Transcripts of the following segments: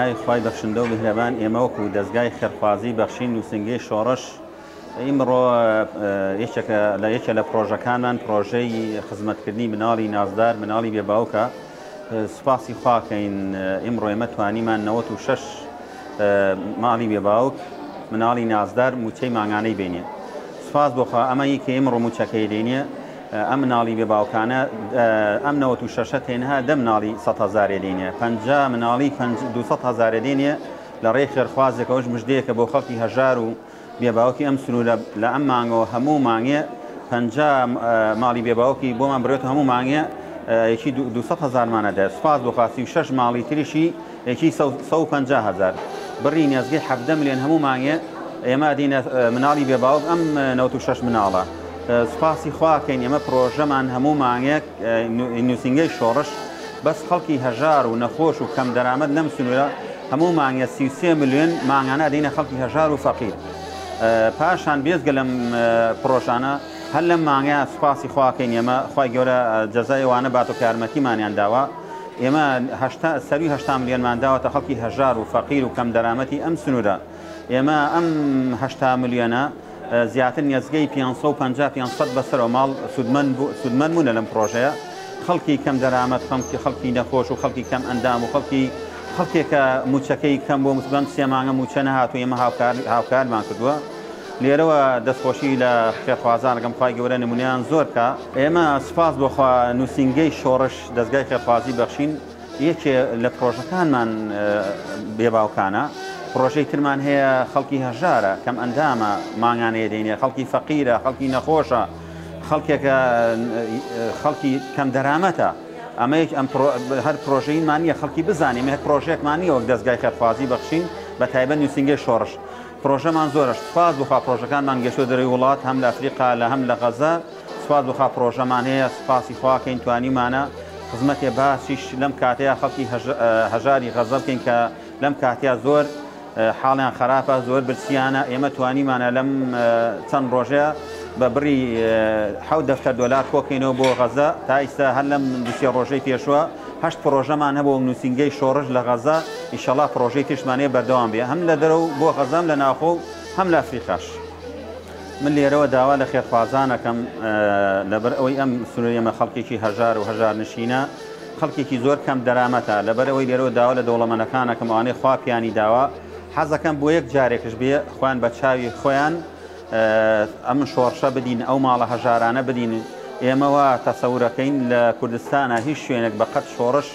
دەزگای خوای بەخشندە و میهرەبان ئێمە وەکو دەزگای خێرخوازی بەخشین نووسنگەی شۆڕش ئیمڕۆ یەکێک لە پرۆژەکانمان پرۆژەی خزمەتکردنی مناڵی نازدار مناڵی بێباوکە سوپاسی خواکەین ئیمڕۆ ئێمە توانیمان 96 ماڵی بێباوک مناڵی نازدار موچەی ماگانەی بینێ سوپاس بۆخوا ئەمەی کە ئیمڕۆ موچەکەی دێنێ ئەم مناڵی بێباوکانە ئەم 96 تێنها 10 مناڵی 100,000 دێنێ 50 مناڵی 200,000 دێنێ لە ڕێی خێرخوازێکەوەش مژدەیەکە بۆ خەڵکی هەژار و بێباوکی ئەم سنوورە لە ئەم مانگەوە هەموو مانگێ 50 ماڵی بێباوکی بۆمان بڕێت هەموو مانگێ یەکی 200,000 مانەدا سوپاس بۆ 36 ماڵی تریشی یەکی 150,000 بڕی نێزگەی 17 ملیۆن هەموو مانگێ ئێمە دینە مناڵی بێباوک ئەم 96 مناڵە سوپاسی خواکەین ئێمە پرۆژەمان هەموو مانگێک نووسنگەی شۆڕش بەس خەڵکی هەژار و نەخۆش و کەم دەرامەت لەم سنوورە هەموو مانگە 33 ملیۆن مانگانە دینە خەڵکی هەژار و فەقیر پاشان بێزگە لەم پرۆژانە هەر لەم مانگەیە سوپاسی خواکەین ئێمە خوای گەورە جەزای ئەوانە باتۆ یارمەتیمانیان داوە ئێمە سەروی 80 ملیۆنمان داوەتە خەڵکی هەژار و فەقیر و کەم دەرامەتی ئەم سنوورە ئێمە ئەم 80 ملیۆنە زیاتر نێزگەی 550 بەسەرەوە ماڵ سودمەند بوونە لەم پرۆژەیە خەڵکی کەم دەرامەت خەڵکی نەخۆش و خەڵکی کەم ئەندام و خەڵکێکە موچەکەی کەم بۆ مسبەن سێ مانگە موچە نەهاتوو ئێمە هاوکارمان کردووە لێرەوە دەستخۆشی لە خێرخوازان ڕگەم خوای گەورە نمونەیان زۆر کە ئێمە سوپاس بۆخوا نووسنگەی شۆڕش دەستگای خێرخوازی بەخشین یەکێ لە پرۆژەکانمان بێباوکانە پرۆژەی ترمان هەیە خەڵکی هەژارە کەم ئەندامە ماگانەیە دێنێ خەڵکی فەقیرە خەڵکی نەخۆشە خەڵکێکە خەڵکی کەم دەرامەتە ئەمەیەک هەر پرۆژەیمان نیە خەڵکی بزانیم هەر پرۆژێکمان نیە وەک دەستگای خێرخوازی بەخشین بە تایبەت نووسنگەی شۆڕش پرۆژەمان زۆرش سوپاس بخوا پرۆژەکانمان گەشتۆ دەروی وڵات هەم لە ئەفریقا لە هەم لە غەزە سوپاس بخوا پرۆژەمان هەیە سوپاسی خواکەین توانیمانە خزمەتێ باسیش لەم کاتەیە خەڵکی هەژاری غەزە بکەین کە لەم کاتەیە زۆر حاڵیان خراپە زۆر برسیانە ئێمە توانیمانە لەم چەند ڕۆژەیە بە بڕی $7 کۆکەینەوە بۆ غەزە تا ئیستا هەر لەم دوسێ ڕۆژەی پێشوە 8 پرۆژەمان هەبوو نووسنگەی شۆڕش لە غەزە ئینشەڵا پرۆژەی تیشمانەیە بەردەوام بێ هەم لە دەرەوە بۆ غەزەم لە ناخۆ هەم لە ئەفریقاش من لێرەوە داوا لە خێرخوازانەکەم لەبەر ئەوەی ئەم سنوورە خەڵکێکی هەژار و هەژار نشینە خەڵکێکی زۆر کەم دەرامەتە لەبەر ئەوەی لێرەوە داوا لە دەوڵەمەندەکانەکەم ئەوانەی خوا پیانی داوا حەزەکەم بۆ یەک جارێکش بێ خۆیان بە چاوی خۆیان ئەم شۆڕشە بدین ئەو ماڵە هەژارانە بدین ئێمەوە تەسەورەکەین لە کوردستانە هیچ شوێنێک بە قەت شۆڕش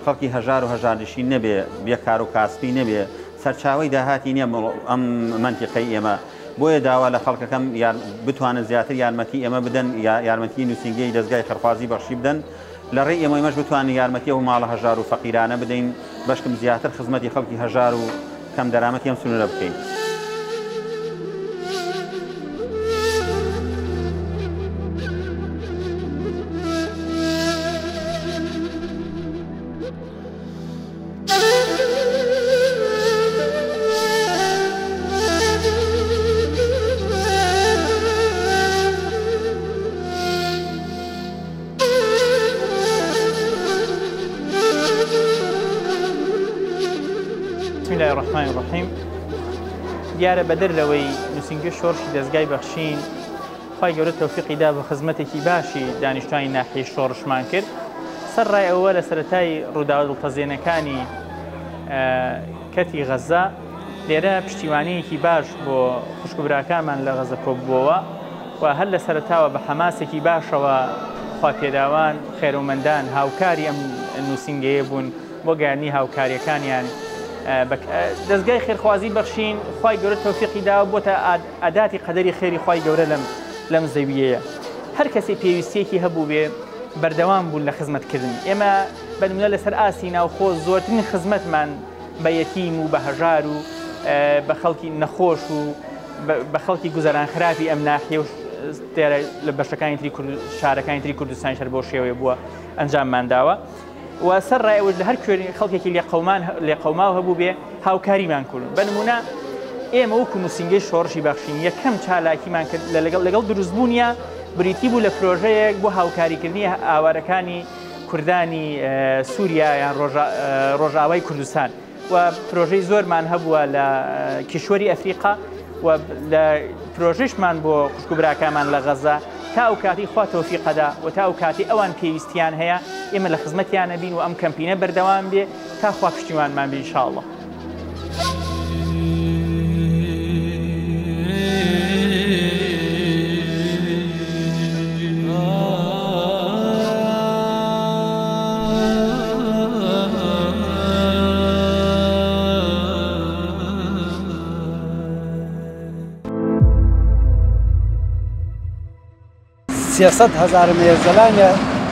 خەڵکی هەژار و هەژارنشین نەبێ بێکار و کاسبی نەبێ سەرچاوی داهاتی نییە ئەم منتیقەی ئێمە بۆیە داوا لە خەڵکەکەم بتوانن زیاتر یارمەتی ئێمە بدەن یارمەتی نووسنگەی دەستگای خێرخوازی بەخشی بدەن لە ڕێی ئێمەش بتوانین یارمەتی ئەو ماڵە هەژار و فەقیرانە بدەین بەشکم زیاتر خزمەتی خەڵکی هەژار و کەم دەرامەتی ئەم سنوورە بکەین. بسم الله الرحمن الرحیم دیارە بەدەر لەوەی نووسنگی شۆڕشی دەستگای بەخشین خوای گەورە تەوفیقی دا بە خزمەتێکی باشی دانیشتوانی ناحیەی شۆڕشمان کرد سەر ڕای ئەوە لە سەرەتای ڕوودا دڵتەزێنەکانی کەتی غەزە لێرە پشتیوانیەکی باش بۆ خوشکبراکانمان لە غەزە کۆبووەوە و هەر لە سەرەتاوە بە حەماسێکی باشەوە خوا پێداوان خێرەومەندان هاوکاری ئەم نووسنگەیە بوون بۆ گەیاندنی هاوکاریەکانیان دەستگای خێرخوازی بەخشین خوای گەورە تەوفیقی داوە بۆتە ئاداتی قەدەری خێری خوای گەورە لەم زەویەیە هەر کەسێ پێویستیەکی هەبوو بێ بەردەوام بوون لە خزمەتکردن ئێمە بە نمونە لەسەر ئاسی ناوخۆ زۆرترین خزمەتمان بە یەتیم و بە هەژار و بە خەڵکی نەخۆش و بە خەڵکی گوزەران خراپی ئەم ناحیە و لە بەشەکانی تری شارەکانی تری کوردستان شەر بۆ شێوەیە بووە ئەنجاممان داوە و سەر ڕایەوەش لە هەر کوێنی خەڵکێکی لێ قەوماو هەبوو بێ هاوکاریمان کردن بە نمونە ئێمە وەکو نووسنگەی شۆڕشی بەخشین یەکەم چالاکیمان کرد لەگەڵ دروستبوونیە بریتی بوو لە پرۆژەیەک بۆ هاوکاریکردنی ئاوارەکانی کوردانی سووریا یان ڕۆژاوای کوردستان و پرۆژەی زۆرمان هەبووە لە کیشوەری ئەفریقا و لە پرۆژەشمان بۆ خوشکبراکەمان لە غەزا تا ئەو کاتی خوا تەوفیقەدا و تا ئەو کاتی ئەوان پێویستیان هەیە ئێمە لە خزمەتیان نەبین و ئەم کەمپینە بەردەوام بێ تا خوا پشتیوانمان بێ ئینشاءڵڵا. سیاست هزار میرزلانه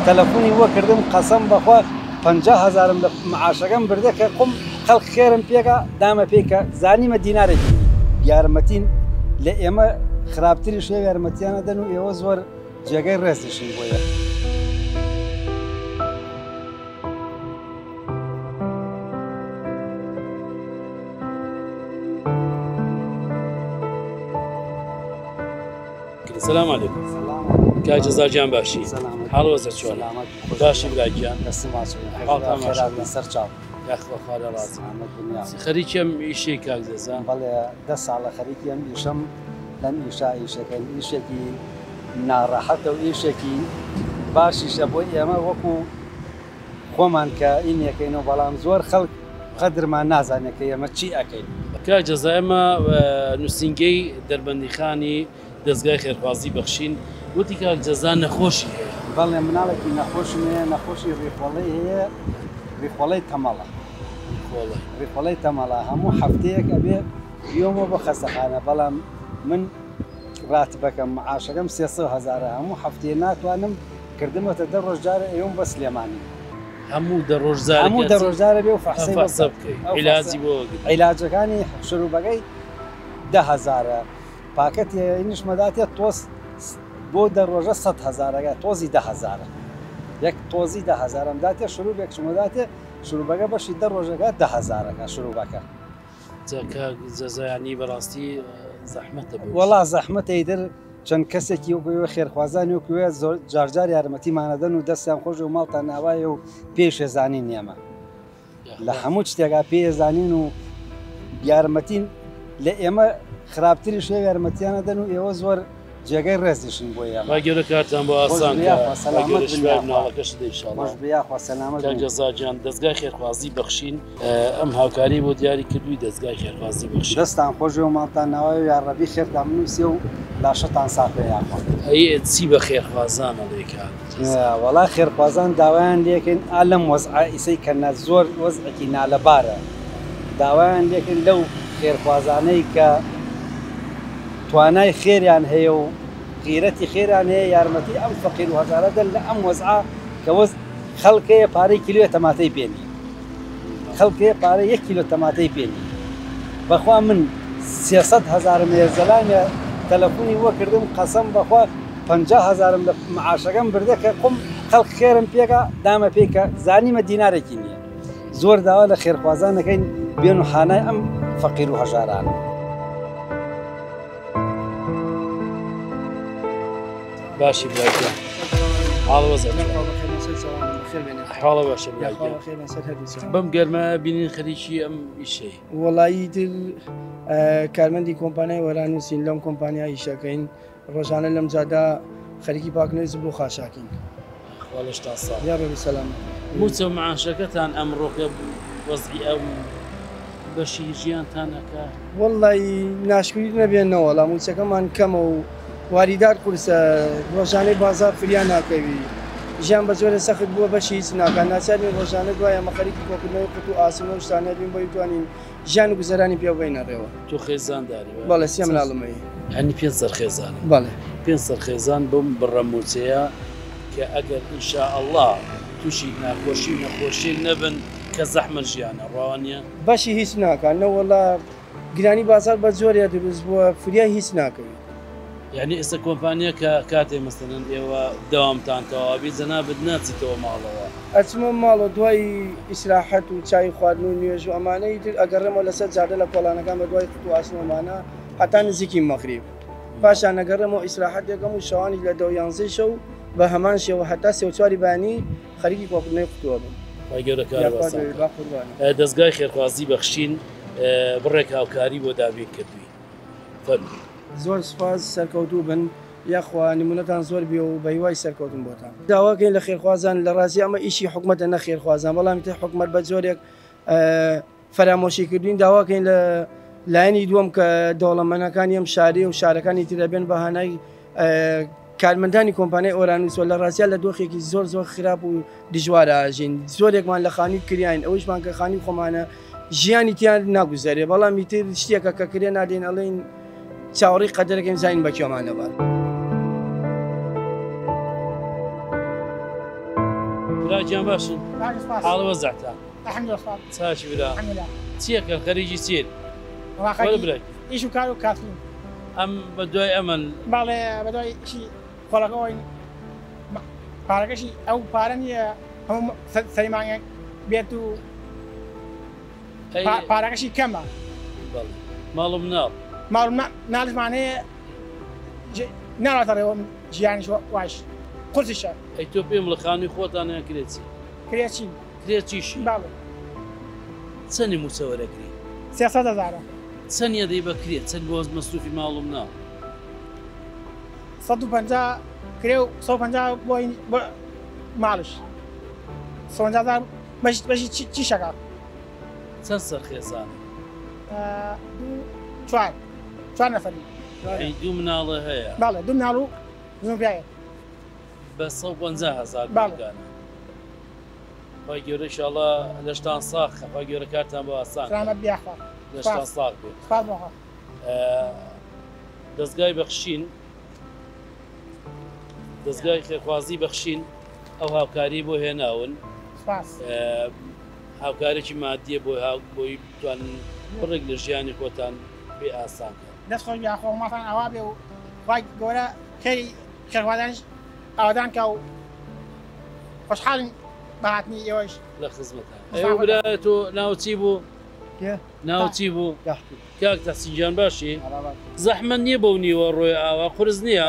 تلفونی و کردم قسم بخوا 50,000 معاشقم برده که قم خلق خیرم پیگا دام پیگا زانی مدیناره یارمتین لئما خرابتری شوی یارمتیانه دنو ایواز ور جگای رسیشین بوده. السلام عليكم. كاج جزا جان باشي. حال وزر شلون؟ باشي براجان. حال تمام. سرچاو. يا اخو خالد راسي. خريجم ايشي كاج جزا. بله دس على خريجم يشم لن يشاء يشكل يشكي ناراحت ويشكي باشي شبوي ما وكو خومن كإني كإنه بلام زور خلق قدر ما نازنه كيما شيء أكيد. كاج جزا ما نوسينجي دربندي خاني دەستگای خێرخوازی بەخشین وتی کاک جەزا نەخۆشی هەیە. بەڵێ مناڵێکی نەخۆشی هەیە نەخۆشی ڕێخۆڵەی هەیە ڕێخۆڵەی تەمەڵە ڕێخۆڵەی تەمەڵە هەموو هەفتەیەک ئەبێ بیۆمە بۆ خەستەخانە بەڵام من ڕاتبەکەم معاشەکەم 300,000 هەموو هەفتەیە ناتوانم کردمەتە 10 ڕۆژ جارە ئێوەم بە سلێمانی هەموو دەڕۆژدارە بێ و فەحسەی بکەیت عیلاجی بۆ عیلاجەکانی شروبەکەی 10,000 پاکەت ئینیش مەداتێت تۆز بۆ دەڕۆژە 100,000 تۆزی 10,000 یەک تۆزی 10,000 داتێ شروبێک شمەداتێ شروبەکە بەشی 10 ڕۆژەکە 10,000 شروبەکە جەزایانی بەڕاستی زەحمەتە وەڵا زەحمەتە ئیدر چەند کەسێکی وەکوێ خێرخوازانی وەکوێ جارجار یارمەتیمانەدەن و دەستیان خۆش و ماڵتان ناوایە و پێشێزانین ئێمە لە هەموو شتێکا پێزانین و یارمەتین لە ئێمە خراپتری شوی یارمەتیانە دەن و ئێوە زۆر جێگەی ڕێزیشن بۆ ئێمە. با گەورە کارتان بۆ ئاسان جەزا جان دەستگای خێرخوازی بەخشین ئەم هاوکاری بۆ دیاری کردووی دەستگای خێرخوازی بەخشین. دەستان خۆش و ماڵتان ناوای و یارڕەبی خێرتان بنووسێ و لاشەتان ساقێ یاخۆ. چی بە خێرخوازانە لێکات؟ وەڵا خێرخوازان داوایان لێکن ئالەم وەزعە ئیسەی کەنە زۆر وەزعێکی نالەبارە داوایان لێکن لەو خێرخوازانەی کە توانای خێریان هەیە و غیرەتی خێران هەیە یارمەتی ئەم فەقیر و هەزارە دەن لە ئەم وەزعە کە وەز خەڵکەیە پارەی کیلۆ تەماتەی پێنی خەڵکەیە پارەی 1 کیلۆ تەماتەی پێنی بەخوا من 300,000 مێرزەلانە تەلەفۆنی وە کردم قەسەم بەخوا 50,000 لە معاشەکەم بردە کە قم خەڵک خێرم پێگا دامە پێکە زانیمە دینارێکی نییە زۆر داوا لە خێرخوازان دەکەین بێن و حانای ئەم فەقیر و هەژارانە. باشی براکە حاڵە وەزە حاڵە باشە بەم گەرمە بینین خەریکی ئەم ئیشەی وەڵایی تر کارمەندی کۆمپانیای وەرانووسین لەم کۆمپانیا ئیشەکەین ڕۆژانە لەم جادا خەریکی پاکنوێز بۆ خاشاکین خۆڵشتا ساڵ یا بەبی سەلام موچە معاشەکەتان ئەمڕۆکە وەزعی ئەم بەشی ژیانتانەکە وەڵی ناشکری نەبێنەوە لە موچەکەمان کەمە و واریدار قورسە ڕۆژانەی بازار فریان ناکەوی ژیان بە زۆرە سەخت بووە بەشی هیچ ناکات ناچارین ڕۆژانە دوایە مەخەریکی کۆکردنەوەی قوت و ئاسن و شتانە بین بۆ بتوانین ژیان و گوزەرانی پێ بینەڕێەوە تۆ خێزانداری بەڵێ سێ مناڵمەیە هەنی 500 خێزان بەڵێ 500 خێزان بم بڕەموچەیە کە ئەگەر ئینشاءالله تووشی ناخۆشی و نەخۆشی نەبن کە زەحمە ژیانە ڕاوانە بەشی هیچ ناکات نەوەڵا گرانی بازار بە زۆریا دروست بووە فریا هیچ ناکەوی یعنی ئێستا کۆمپانیا کە کاتێ مەسەلەن ئێوە دەوامتان تەواوی جەنابەت ناچیتەوە ماڵەوە ئەچمە ماڵە دوای ئیسراحەت و چای خواردن و نوێژ و ئەمانەی تر ئەگەڕێمەوە لەسەر جادە لە پۆڵانەکان بە دوای قوت و ئاسنەمانە هەتا نزیکی مەغریب پاشان ئەگەڕێمەوە ئیسراحەت یەکەم و شەوانی لە 10 و 11 شەو بە هەمان شێوە هەتا 3 و 4 بانی خەریکی کۆکردنەوەی قوتووە بووم خی گەورە کار دەستگای خێرخوازی بەخشین بڕێک هاوکاری بۆ دابین کردووی زۆر سپاس سەرکەوتوو بن یاخوا نمونەتان زۆر بێ و بە هیوای سەرکەوتن بۆتان داواکەین لە خێرخوازان لە ڕاستی ئەمە ئیشی حکومەتە نە خێرخوازان بەڵام تێ حکومەت بە زۆرێک فەرامۆشی کردوین داواکەین لە لایەنی دووەم کە دەوڵەمەندەکانی ئەم شاری و شارەکانی ترە بێن بەهانای کارمەندانی کۆمپانیای ئۆرانوس لە ڕاستیان لە دۆخێکی زۆر خراپ و دژوارە ئاژین زۆرێکمان لە خانی کریان ئەوشمان کە خانی خۆمانە ژیانی تیان ناگوزارێ بەڵام تر شتێکە کە کرێ نادێن ئەڵێن چاوەڕی قەدەرەکەم زانین بە کێمانەوە براجیان باشن حاڵ وەزعتە چاچی برا چیەکە خەریجی چێت برێک ئیش و کار و کاتین ئەم بە دوای ئەمەن باڵێ بە دوای ئیشی خۆڵەکەەوەی پارەکەشی ئەو پارە نییە هەموو سەریمانێک بێت و پارەکەشی کەمە ماڵم ناڵ ماڵ ناڵمانەیە ناڵاتەڕێەوە ژیانیش واش قورسیشە ئەی تۆ پێم لە خانووی خۆتانیان کرێتی کرێچین کرێتیشی باڵێ چەندی موسەوەرەگری 300,000 چەندە دەی بەکرێت چەند بۆ مەسروفی ماڵم ناو 150 کرێ و 150 بۆ ماڵش 150,000 بەشی چی شەکە چەند سەرخێزانە چوار نەفەری دوو مناڵە هەیە باڵێ دوو مناڵ و زۆرایە بە 150,000 باڵگانە خی گەورە ئینشاڵڵا لەشتان ساخە خی گەورە کارتان بۆ ئاسان سلامەت بیاخوا لەشتان ساغ بێت دەستگای بەخشین دەستگای خێرخوازی بەخشین ئەو هاوکاری بۆ هێناون هاوکارێکی مادیە بۆی بتوانن بڕێک لە ژیانی خۆتان بێ ئاسانکە دەست خۆش بیاخۆماتان ئەوا بێ و خی گەورە کەری خێرخوازانش ئاوادان کە و خۆشحاڵین بەهاتنی ئێوەش لە خزمەتان ئەو برا تۆ ناوچی بوو ناوچی بوو کاک تەسینجان باشی زەحمە نییە بەو نیوە ڕۆی ئاوا قرس نییە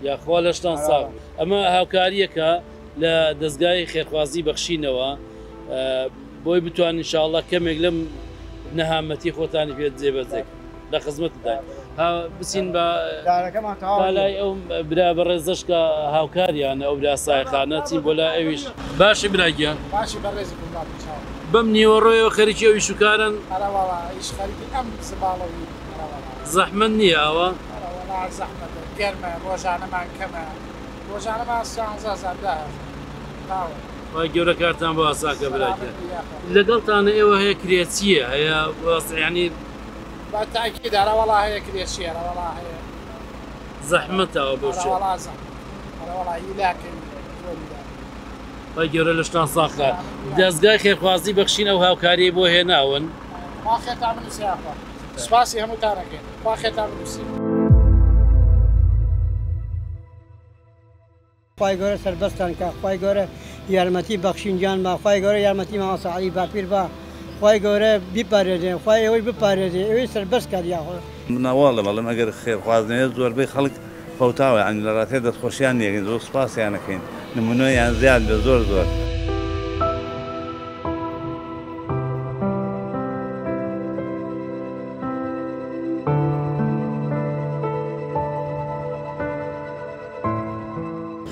یاخوا لەشتان ساغ ئەمە هاوکاریەکە لە دەستگای خێرخوازی بەخشینەوە بۆی بتوانین انشاءالله کەمێک لەم نەهامەتی خۆتانی پێ جێبەجێ لە خزمەتدای بچین بە لای ئەو برا بەڕێزش کە هاوکاریان ئەو برا سایقانە چین بۆ لا ئەویش باشی براگیان بەم نیوەڕۆیەوە خەریکی ئەوی شوکارن زەحمە نییە ئەوە گەرمە ڕۆژانەمان کەمە ڕۆژانەمان 100,000 خی گەورە کارتان بۆ ئاساکە براگە لەگەڵتانە ئێوە هەیە کرێچیە هەیە ینی بەتاکی داراوەڵا هەیە کرێشیێرەوەڵا هەیە زەحمەتەوە بۆ خی گەورە لەشتان ساخات دەستگای خێرخوازی بەخشین ئەو هاوکاری بۆ هێناون خێتان بنووسیاخوا سپاسی هەمووتانەکەین خوا خێتان بنووسی خی گەورە سەربەستان کە خی گەورە یارمەتی بەخشینجان بە خی گەورە یارمەتی مامەساعەلی باپیر بە خی گەورە بیپارێدێن خی ئەوەی بپارێدێ ئەوەی سەربەست کات یاخۆ مناواڵە بەڵام ئەگەر خێرخوازنەیە زۆربەی خەڵک فەوتاوە ئەنی لە ڕاتێ دەستخۆشیان یەکەین زۆر سپاسیانەکەین نمونۆیان زیاد بێ زۆر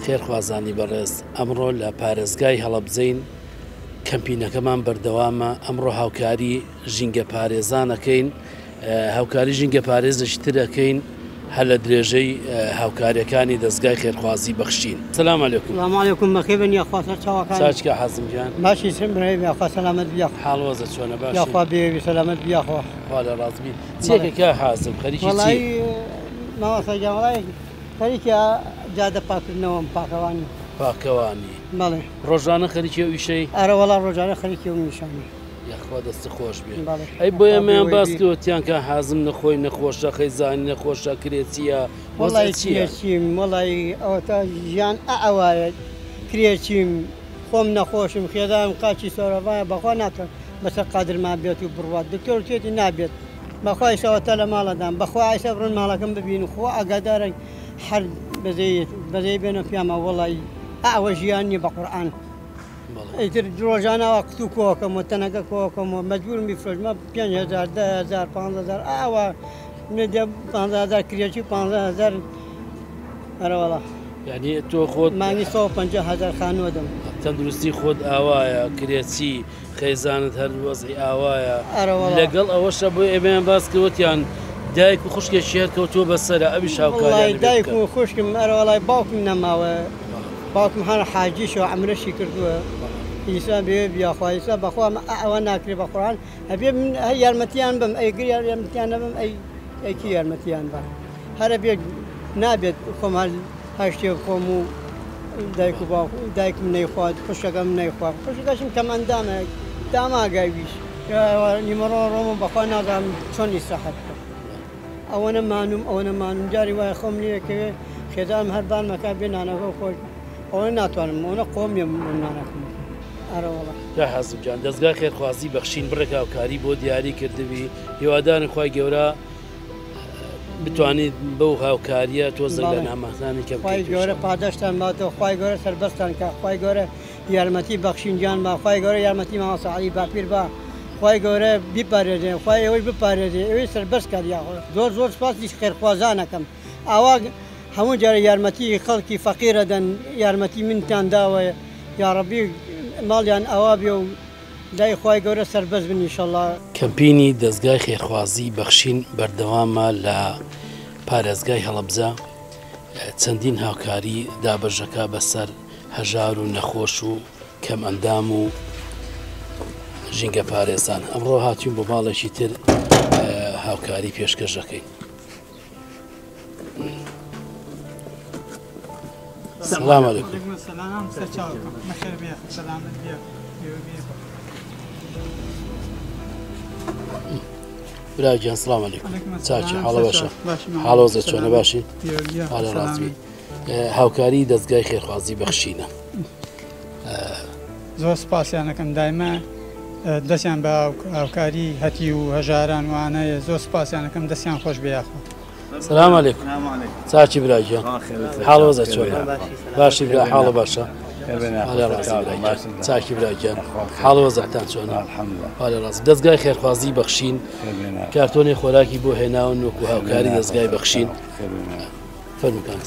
خێرخوازانی بەڕێز ئەمڕۆ لە پارێزگای هەڵەبجەین کەمپینەکەمان بەردەوامە ئەمڕۆ هاوکاری ژینگە پارێزانەکەین هاوکاری ژینگە پارێزش ترەکەین هەل لە درێژەی هاوکاریەکانی دەستگای خێرخوازی بەخشین سلام علیکم سلامعلیکم بەخێبن یاخواسەر چاوەکان چاچکە حەزمجان باشی سمرەی یاخوا سەلامەت بیا حاڵوەزە چۆنە باش یاخوا بێوی سەلامەت بیاخوا خوا لە ڕازبین چێکێکە حازم خەریکی چی ماوەسەجان وڵای خەریکی جادە پاکردنەوەم پاکەوانی پاکەوانی بەڵێ ڕۆژانە خەریکی و ئیشەی ئارە وەڵا ڕۆژانە خەریکی و نیشانی یاخوا دەستی خۆش بێ ئەی بۆ ئەمەیان باسکەوتیان کە حازم نەخۆی نەخۆشە خەیزانی نەخۆشە کرێتیە وڵی کرێچیم وڵی ئەوە تا ژیان ئەوایە کرێچیم خۆم نەخۆشم خێدایم قاچی سۆرەڤایە بەخوا ناکەم بەسەر قادرمان بێت و بڕوات دکتۆر تێتی نابێت بەخوای سەوەتە لە ماڵەدام بەخوا ئایسە بڕن ماڵەکەم ببین خۆ ئاگادارە هەر بەزەی بێنە پیامە وەڵی ئەوە ژیانی بە قورئان ئیتر ڕۆژانە وەقت و کۆکەم و تەنەکە کۆکەم و مەجبور میفرۆژمە 5,000 10,000 15,000 ئەوە 15,000 کرێکی 15,000 هەرەوەڵە یعنی تۆ خۆت مانگی 150,000 خانووە دەم تەندروستی خۆت ئاوایە کرێچی خەیزانت هەر وەزعی ئاوایە لەگەڵ ئەوەشە بۆ ئێمەیان باس کەوتیان دایک و خوشکێکی هەر کەوتووە بەسەرە ئەویش هاوکاریان دایک و خوشکم ئەرەوەڵای باوکم نەماوە باوکم هەر حاجیشەوە عەمرەشی کردووە ئیسا بێ بیاخوایسا بەخوا ئەوە ناکرێ بە قورئان هەبێ من یارمەتیان بم ئەیگر یارمەتیان نەبم ئەیکی یارمەتیان بە هەرە بێ نابێت خۆم هەر شتێ خۆم و دایک و باوک دایکم نەیخوات خوشەکەم نەیخوات خوشەکەشم کەمەندامە داماگاویش نیمەڕۆ ڕۆم بەخوا نازانم چۆن ئیسراحەت بکەم ئەوە نەمانوم جاری وایە خۆم نییەکەوێ خێزانم هەربان مەکا بێ نانەکە خۆش ئەوە ناتوانم ئەوە قۆمیە نانەکەم یا حەزم جان دەستگای خێرخوازی بەخشین بڕێک هاوکاری بۆ دیاری کردوی هیوادارن خوای گەورە بتوانیت بەو هاوکاریە تۆزە لە نامەزانی کەم خوای گەورە پاداشتان باتەوە خوای گەورە سەربەستان کە خوای گەورە یارمەتی بەخشینجان با خوای گەورە یارمەتی ماوە سەعەلی باپیر با خوای گەورە بیپارێزێ خوای ئەوەی بپارێزێ ئەوەی سەربەست کار یاخۆ زۆر سپاسی خێرخوازانەکەم ئاوا هەموو جارە یارمەتی خەڵکی فەقیرە دەن یارمەتی منتان داوە یا ڕەبی ماڵیان ئەوا بێ و دای خوای گەورە سەربەست بن ئینشەڵڵا. کەمپینی دەستگای خێرخوازی بەخشین بەردەوامە لە پارێزگای هەڵەبجە چەندین هاوکاری دابەژەکە بەسەر هەژار و نەخۆش و کەم ئەندام و ژینگە پارێزان ئەمڕۆ هاتوین بۆ باڵێکی تر هاوکاری پێشکەشەکەین. سلام علیکم. براجان سلام علیکم. چاچی حاڵە باشە حاڵۆزە چۆنە باشی حاڵە ڕازبی هاوکاری دەستگای خێرخوازی بەخشینە زۆر سپاسیانەکەم دایمە دەستیان بە هاوکاری هەتی و هەژاران وانەیە زۆر سپاسیانەکەم دەستیان خۆش بێیاخۆ. سلام علیکم. چاچی براجان حاڵۆزە چۆنە باشی برا حاڵە باشە چاکی براگەن حاڵۆزەتان چۆنە حاڵە ڕاست دەستگای خێرخوازی بەخشین کارتۆنی خۆراکی بۆ هێناون وەکو هاوکاری دەستگای بەخشین فەرموکان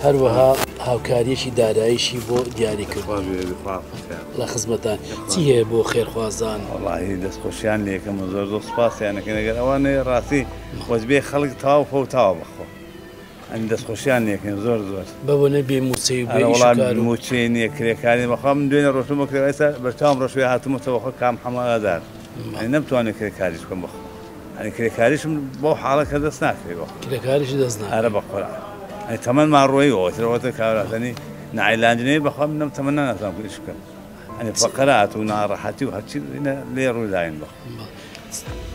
هەروەها هاوکاریەکی داراییشی بۆ دیاریکردن لە خزمەتان چی هەیە بۆ خێرخوازان وڵاهی دەستخۆشیان لێکەم زۆر زۆر سپاسیانەکەن ئەگەر ئەوانەیە ڕاستی وەزبێ خەڵک تاو فەوتاوە بخۆ ئەنی دەستخۆشیان لێکن زۆر زۆر بەبوونە بێ موچەی موچەی نییە کرێکاری بەخوا من دوێنە ڕۆژمە کرێستا بەرتام ڕۆژوێ هاتمەوە خۆ کام هەمادار نەمتوانێت کرێکاریش بکەم بخۆ ئەنی کرێکاریشم بۆ حاڵەکە دەست ناکرێ بۆ کرێکاریشی دەست ئارە بەخۆرا تەمەەن ماڕۆیەوە ترەوەتە کاراتنی نعیلاندنەی بەخوا منم تەمەە ناتوان کردش بکەم ئەنی فەقەرات و ناڕەحەتی و هەرچی لێ ڕووداین بە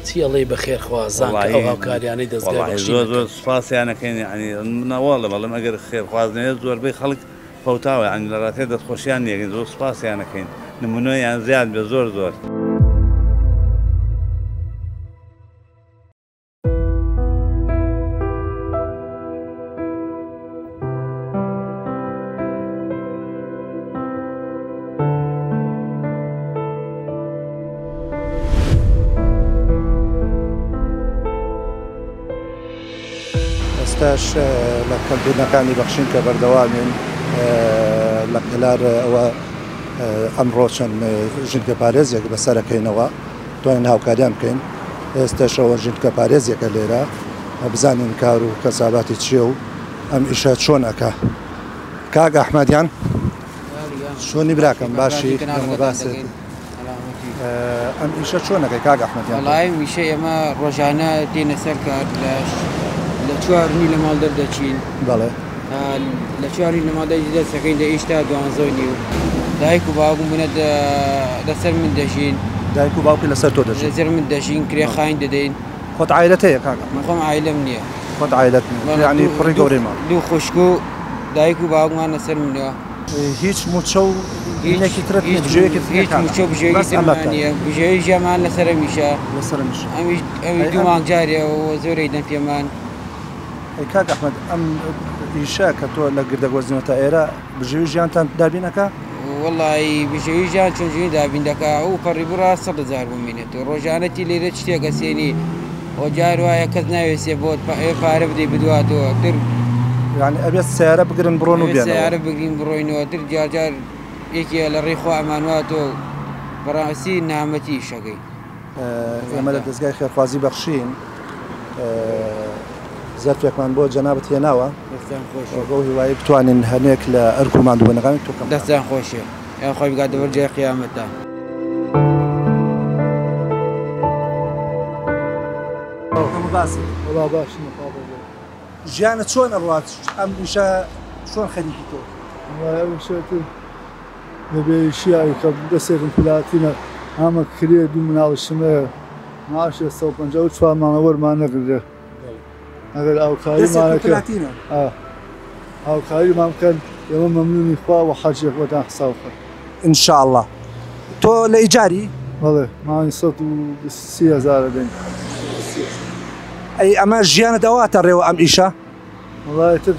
چیڵێ بە خێرخوازان هاوکاریانەی دەستگای زۆر زۆر سپاسیانەکەین ینی نەواڵە بەڵام ئەگەر خێرخوازنێت زۆربەی خەڵک فەوتاوە ئەنی لە ڕاتێ دەستخۆشیان نیەکەین زۆر سپاسیانەکەین نمونۆیان زیاد بێ زۆر زۆر. ئێستاش لە کەمپینەکانی بەخشین کە بەردەوامین لە پێلار ئەوە ئەمڕۆ چەند ژینگە پارێزێک بەسەرەکەینەوە دوایین هاوکاریان بکەین ئێستاشەوە ژینگە پارێزێکە لێرە بزانین کار و کەساباتی چییە و ئەم ئیشە چۆن ئەکا کاک ئەحمەدیان چۆنی براکەم باشی باسێت ئەم ئیشە چۆنەکەی کاک ئەحمەدیان وڵای میشە ئێمە ڕۆژانە دێنە سەر کار لە چوارنی لە ماڵ دەردەچین بەڵێ لە چواری لە مادەی دەستەکەین لە ئیشتا دوانزۆی نیو دایک و باوکم بوونە لەسەر من دەژین دایک و باوکی لەسەر تۆ دەژین لەسەر من دەژین کرێخاین دەدەین خۆت عایلەت هەیە کاک من خۆم عایلەم نییە خۆت عایلەت یعنی کوڕی گەورەی ماڵ دوو خوشک و دایک و باوکمان لەسەر منەوە هیچ موچە و هینێکی ترت هیچ موچە بژێوی ترمانە بژێوی ژیامان لەسەر میشە لەسەر میشە ئەوی دوو مانگ جارێەوە زۆرەی دەن پێمان کاک ئەحمەد ئەم ئیشە کە تۆ لە گردەگۆزنەوەتە ئێرە بژێوی ژیانتان دابینەکە؟ وڵی بژێوی ژیان چۆنجوی دابین دەکا ئەو پەڕی بڕا 100,000 بمێنێتەوە ڕۆژانەتی لێرە شتێکە سێنی ئەو جار وایە کەس ناوێسێ بۆت پارە بدەی بدواتەوە تر یعنی ئەبێت سیارە بگرن بڕۆن و بێنەوە سیارە بگرین بڕۆینەوە تر جار یەکێ لە ڕێخوا ئەمانواتەوە بەڕاستی نامەتی شەکەی ئێمە لە دەستگای خێرخوازی بەخشین زەرفێکمان بۆ جەنابەت هێناوە بۆ هیوایی بتوانین هەنێک لە ئەرک و ماندووبوونەکانی تۆکەم دەستیان خۆشیە یان خۆی بگات دەبەر جێ قیامەتە باش ژیانە چۆن ئەڕات ئەم ئیشە چۆن خەریکی تۆ لەبێشیایی کە دەسێکم پلاتینە ئامە کرێ دوو مناڵشمەیە ماشە 154 مانە وەرمان نەگرێ ئەگەر ئاوکاریمان بکەن ئێمە مەمنونی خوا و حەجێک وەدان حساوکە ئینشاءڵڵا تۆ لە ئیجاری؟ بەڵێ ماوەی 130,000 دەین ئەی ئەمە ژیانە داواتە ڕێوە ئەم ئیشە؟ وڵایەتر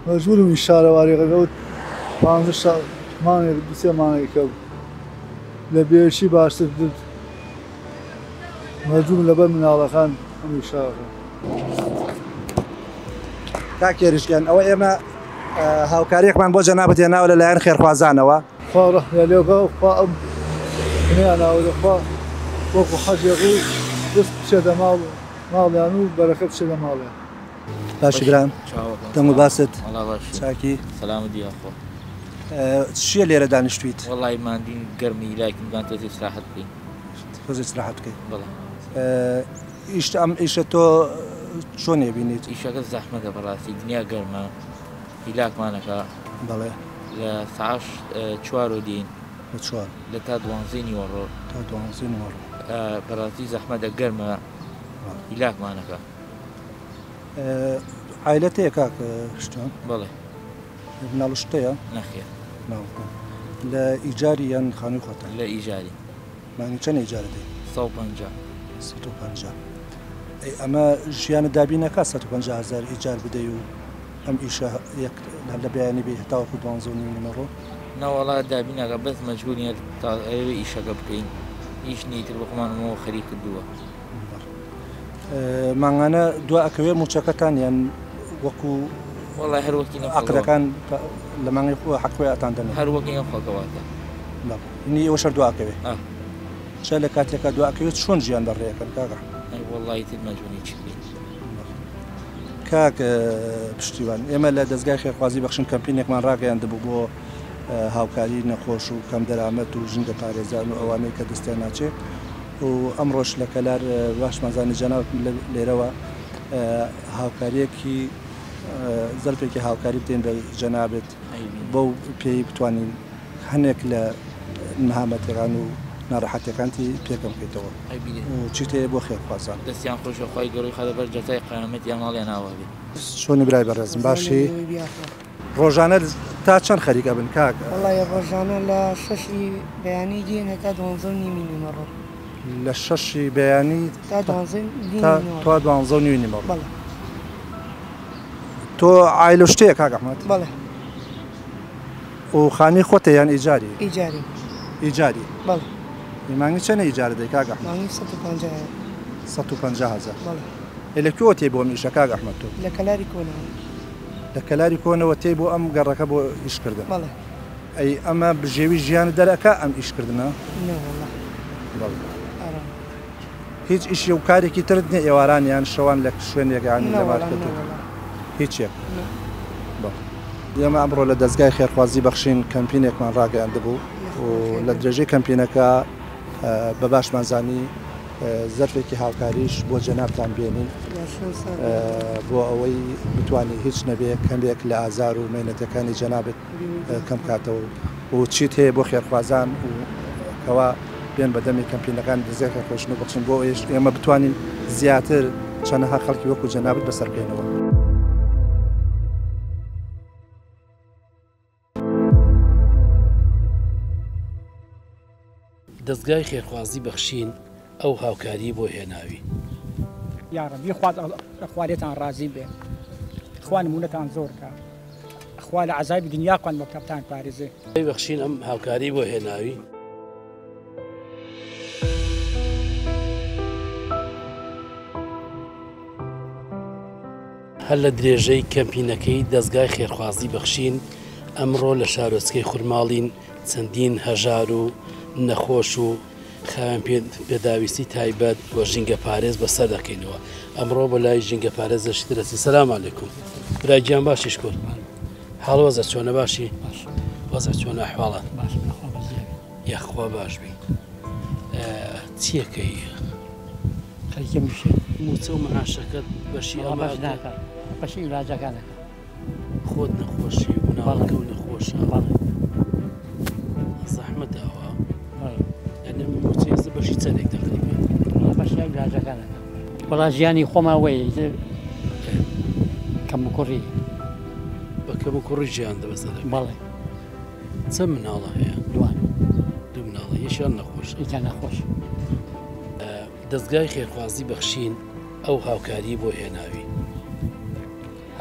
مەجبورم شارەوارێکەوت 15 مانێک دوسێ مانێکە لە بێشی باشتر مەجبورم لەبەر مناڵەکان ئەم شارەکە کاکێریشکیان ئەوە ئێمە هاوکاریەکمان بۆ جەنابەت هێناوە لەلایەن خێرخوازانەوە خوا ڕەحمی لێکە خوا ئەم هێناوە وەکو حەجێقی دەست بچێتە ماڵیان و بەرەکە بچێتە ماڵیان باشی برام دەم و باست چاکی سەلام دیاخۆ چییە لێرە دانیشتویت؟ وەڵی ماندین گەرمی لایکن گان تۆ استراحەت بکەین تۆز استراحەت بکەیت بەڵێ ئەم ئیشە تۆ چۆن ێبینیت؟ ئیشەکە زەحمەتە بەڕاستی دنیا گەرمە هیلاکمانەکە بەڵێ لە ساعش 4 دین لە 4 لە تا 12 نیوەڕۆ تا 12 نیوەڕۆ بەڕاستی زەحمەتە گەرمە هیلاکمانەکە عایلەت هەیە کاک شتۆن؟ بەڵێ مناڵشتەیە؟ نەخێر لە ئیجاری یان خانووی خۆتە؟ لە ئیجاری مانگی چەند ئیجارە دەی؟ 150 ئەمە ژیانە دابینەکە 150,000 ئیجار بدەی و ئەم ئیشە لە بەیانی بێ هەتاوەکو 12 نیمەڕۆ؟ ناوەڵا دابینەکە بەس مەجبوریە تا ئەوێ ئیشەکە بکەین هیچ نیتر بخمانەوە خەریک کردووە ماگانە دو ئەکەوێ موچەکەتان یان وەکو وڵای هەروەکی عقلەکان لە مانگی خۆ حەقوی ئەتان دەنێت هەروەکی ئەم خۆکەواتە نی ئەوە شەر دواکەوێ چە لە کاتێکە دواکەوێت چۆن ژیان دەڕێەکەن کاگە وڵی تر مەجبوری چ بکەین کاک پشتیوان ئێمە لە دەستگای خێرخوازی بەخشن کەمپینێکمان ڕاگەیان دەبوو بۆ هاوکاری نەخۆش و کەم دەرامەت و ژنگە پارێزان و ئەوانەی کە دەستیان ناچێت و ئەمڕۆژ لە کەلار باشمەزانی جەناوت لێرەوە هاوکاریەکی زەرفێکی هاوکاری بدەین بە جەنابێت بەو پێی بتوانین هەنێک لە نەهامەتەکان و ناڕەحەتەکانتی پێکەم بکەیتەوە چیت هەیە بۆ خێرخوازان دەستیان خۆشە خۆی گەڕی خە لەبەر جەزای قیامەتیان ماڵیان ناوابێ چۆنی برای بەڕێزم باشی ڕۆژانە تا چەند خەریکە بن کاک؟ وڵی ڕۆژانە لە 6 بەیانی دێن هەتا 12 نیمەڕۆ لە 6 بەیانی تا 12 نیمەڕۆ تۆ عایلە شتەیە کاک ئەحمەد؟ بەڵێ و خانی خۆتە یان ئیجاری؟ ئیجاری ئیجاری؟ بەڵێ مانگی چەندە ئیجارە دەی کاک ئەحمەد؟ مانگی 150,000 بەڵێ لەکوێوە تێ بۆ ئەم ئیشە کاک ئەحمەد تۆ؟ لە کەلاری کۆنەوە لە کەلاری کۆنەوە تێ بۆ ئەم گەڕەکە بۆ ئیشکردن؟ بەڵێ ئەی ئەمە بژێوی ژیان دەرەکە ئەم ئیشکردنە؟ هیچ ئیشی و کارێکی ترت نیە ئێواران یان شەوان لە شوێنێکانی لەبارکرد هیچێک ئێمە ئەمڕۆ لە دەستگای خێرخوازی بەخشین کەمپینێکمان ڕاگەیان دەبوو و لە درێژەی کەمپینەکە بە باشمانزانی زەرفێکی هاوکاریش بۆ جەنابتان بێنین بۆ ئەوەی بتوانانی هیچ نەبێ کەمێک لە ئازار و مێنەتەکانی جەنابێت کەم کاتەوە و چیت هەیە بۆ خێرخوازان و کەوا بێن بەدەمی کەمپینەکان دەزێک خۆشن و بەخشن بۆ ئێمە بتوانین زیاتر چەندەها خەڵکی وەکو جەنابەت بەسەرکەینەوە. دەستگای خێرخوازی بەخشین ئەو هاوکاری بۆ هێناوی یا ڕەبی خوارێتان ڕازی بێ خوا نمونەتان زۆر کە خوا لە عەزایبی دنیا خوان بۆ کەپتان پارێزێ بەخشین ئەم هاوکاری بۆ هێناوی هەر لە درێژەی کەمپینەکەی دەستگای خێرخوازی بەخشین ئەمڕۆ لە شارۆچکەی خورماڵین چەندین هەژار و نەخۆش و خاوێن پێداویستی تایبەت بۆ ژینگە پارێز بەسەر دەکەینەوە ئەمڕۆ بە لای ژینگە پارێز دەشترەسی سەلام عەلەیکوم برایگیان باشیش کورد حاڵوەزە چۆنە باشی وەزە چۆنە ئەحواڵات یاخوا باش بی چیەکەی موچە و مەعاشەکەت بەشی ئەمە بەشی وراجەکانەکە خۆت نەخۆشی و ناڵەکە و نەخۆشە زەحمەت داوە یعنی موچەیەزە بەشی چەندێک تەقریبا بەشی وراجەکانەکە وەڵا ژیانی خۆمان وەیە کەم و کوڕی بە کەم و کوڕی ژیان دەبەسەر بەڵێ چەند مناڵە هەیە دوان دوو مناڵە یەکیان نەخۆش یەکیان نەخۆش دەستگای خێرخوازی بەخشین ئەو هاوکاری بۆ هێناوی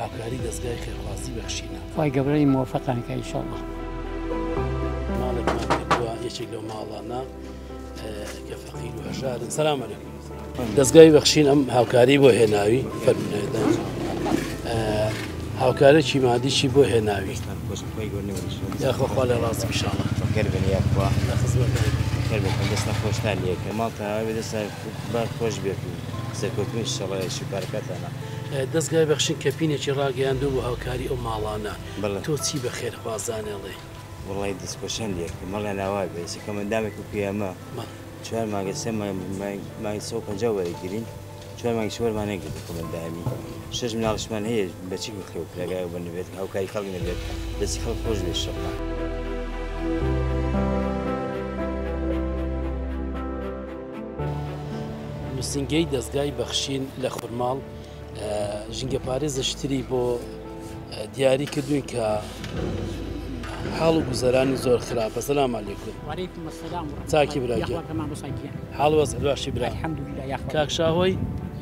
هاوکاری دەستگای خێرخوازی بەخشینە خی گەورەی موفقانکە ئینشاءڵڵا ماڵێکمان کردووە یەکێک لەو ماڵانە کە فەقیر و هەژارن سەلام عەلەیکوم دەستگای بەخشین ئەم هاوکاری بۆ هێناوی فەرمونایدان هاوکارێکی مادیشی بۆ هێناوی یاخۆ خوا لە ڕاستی ئینشاءڵڵا گەربنیاخوا لە خزمەتەکە دەستە خۆشتان لەکە ماڵتا دەستا بار خۆش بێت و سەرکەوتنی شەڵایشی کارەکەتانە دەستگای بەخشین کەپینێکی ڕاگەیاندوو بۆ هاوکاری ئەو ماڵانە تۆ چی بە خێرخوازانێڵێ وڵی دەستکۆشەن لێکە مەڵێ ناوای بێسەکە مندامێک و پێمە چوار ماگە سێ مای 150 وەرەگیرین چوار مانگی شوەرمانەگرێت کۆمەندامی 6 مناڵشمان هەیە بەچی و خێو پلەگای و بنەبێت هاوکاری خەڵک نەبێت دەستی خەڵک خۆش بێت شەڵا نووسنگەی دەستگای بەخشین لە خورماڵ ژینگە پارێزە شتری بۆ دیاری کردوین کە حاڵ و گوزەرانی زۆر خراپە سەلام عەلەیکوم چاکی براگە حاڵوەز باشی برا کاک شاهۆی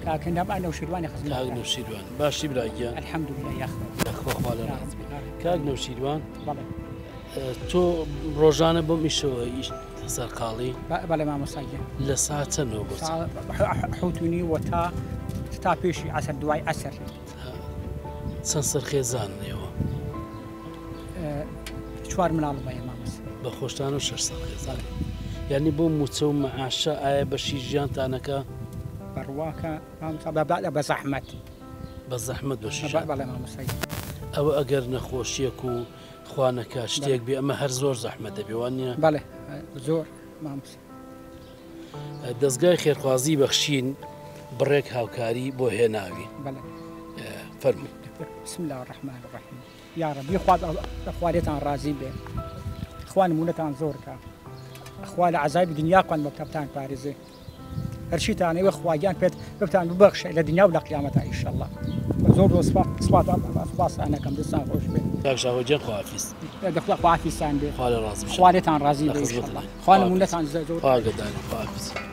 کاکەندەبان نەوشیروانی خزم کاک نەوشیروان باشی براگیان الحەمدولله یاخوا لە ڕاست کاک نەوشیروان تۆ ڕۆژانە بۆ میشەوە ئیش سەرقاڵی بەڵێ مامۆستاگیان لە ساعت چەندەوە بۆ حوتونی و تا پێشی عەسەر دوای عەسەر چەند سەرخێزان نێوە 4 مناڵ بەیە مامۆس بە خۆشتان و 6 سەرخێزان یعنی بۆ موچە و مەعاشە ئایا بەشی ژیانتانەکە بەڕواکە بە زەحمەت بە زەحمەت بەشی بەڵێ مامۆستاگی ئەوە ئەگەر نەخۆشیەک و خوانەکە شتێک بێ ئەمە هەر زۆر زەحمەت دەبێ وانە بەڵێ زۆر مامۆس دەستگای خێرخوازی بەخشین بڕێک هاوکاری بۆ هێناوی فەرمووی بسم الله الرحمن الرحیم یا ڕەبی خوارێتان ڕازی بێ خوا نمونەتان زۆر کە خوا لە عەزایبی دنیا خوان بۆ کەپتان پارێزێ هەرچیتانەوێ خواگیان پێت بتان ببەخشێ لە دنیا و لە قیامەتە ئینشاءڵڵا زۆر سوپاسانەکەم دەستان خۆش بێت کاک شاهۆجیان خواحافیز خواحافیزتان بێ خوا لە ڕازی خوارێتان ڕازی بێ ئینشاءڵڵا خوا نمونەتان زۆر ئاگدان خواحافیز